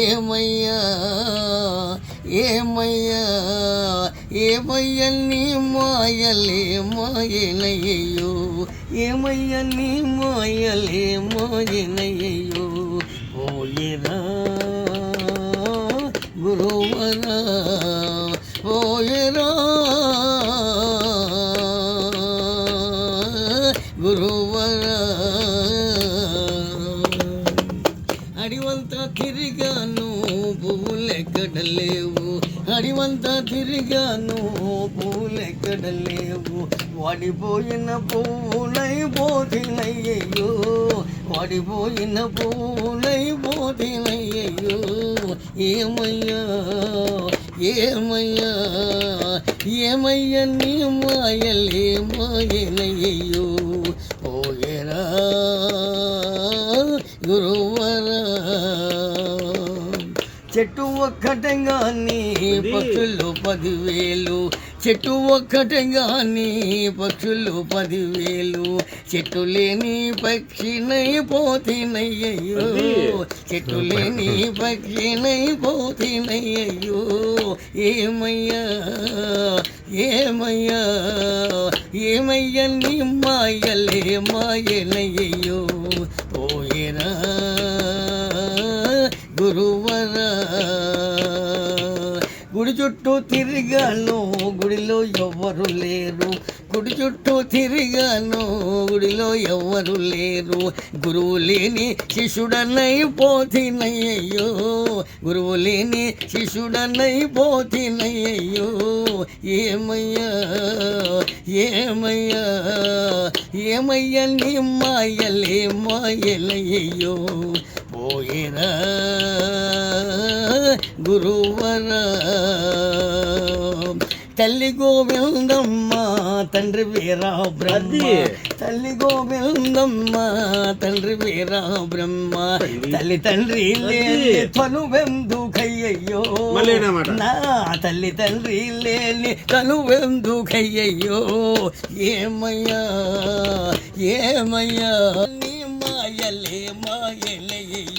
ఏమయ్యా ఏమయ్యా ఏమయ్య నీ మాయలే మాయనయ్యో, ఏమయ్య నీ మాయలే మాయనయ్యో. పోయేరా గురువరా పోయేరా గురువరా. అడివంతా తిరిగాను పువ్వులెక్కడలేవు, అడివంతా తిరిగాను పువ్వులెక్కడలేవు. వాడిపోయిన పువ్వులైపోతినయ్యో, వాడిపోయిన పువ్వులైపోతినయ్యో. ఏమయ్యా ఏమయ్యా ఏమయ్య నీ మాయలే మాయనయ్యో. పోయేరా గురువరా. చెట్టు ఒక్కటే గాని పక్షులు 10,000, చెట్టు ఒక్కటే గాని పక్షులు 10,000. చెట్టు లేని పక్షినైపోతినయ్యో, చెట్టు లేని పక్షినైపోతినయ్యో. ఏమయ్యా ఏమయ్యా ఏమయ్య నీ మాయలే మాయనయ్యో. పోయేరా గురువరా. గుడి చుట్టూ తిరిగాను గుడిలో ఎవ్వరు లేరు, గుడి చుట్టూ తిరిగాను గుడిలో ఎవ్వరు లేరు. గురువు లేని శిష్యుడనైపోతినయ్యో, గురువు లేని శిష్యుడనైపోతినయ్యో. ఏమయ్యా ఏమయ్యా ఏమయ్య నీ మాయలే మాయలయ్యో. పోయేరా గురువరా. తల్లి గోవిందమ్మ తండ్రి వీరా బ్రహ్మ, తల్లి గోవిందమ్మ తండ్రి వీరా బ్రహ్మ. తల్లి తండ్రి లేని తనువెందుకయ్యో, నా తల్లి తండ్రి లేని తనువెందుకయ్యో. ఏమయ్యా ఏమయ్యా నీ మాయలే మాయలయ్యో.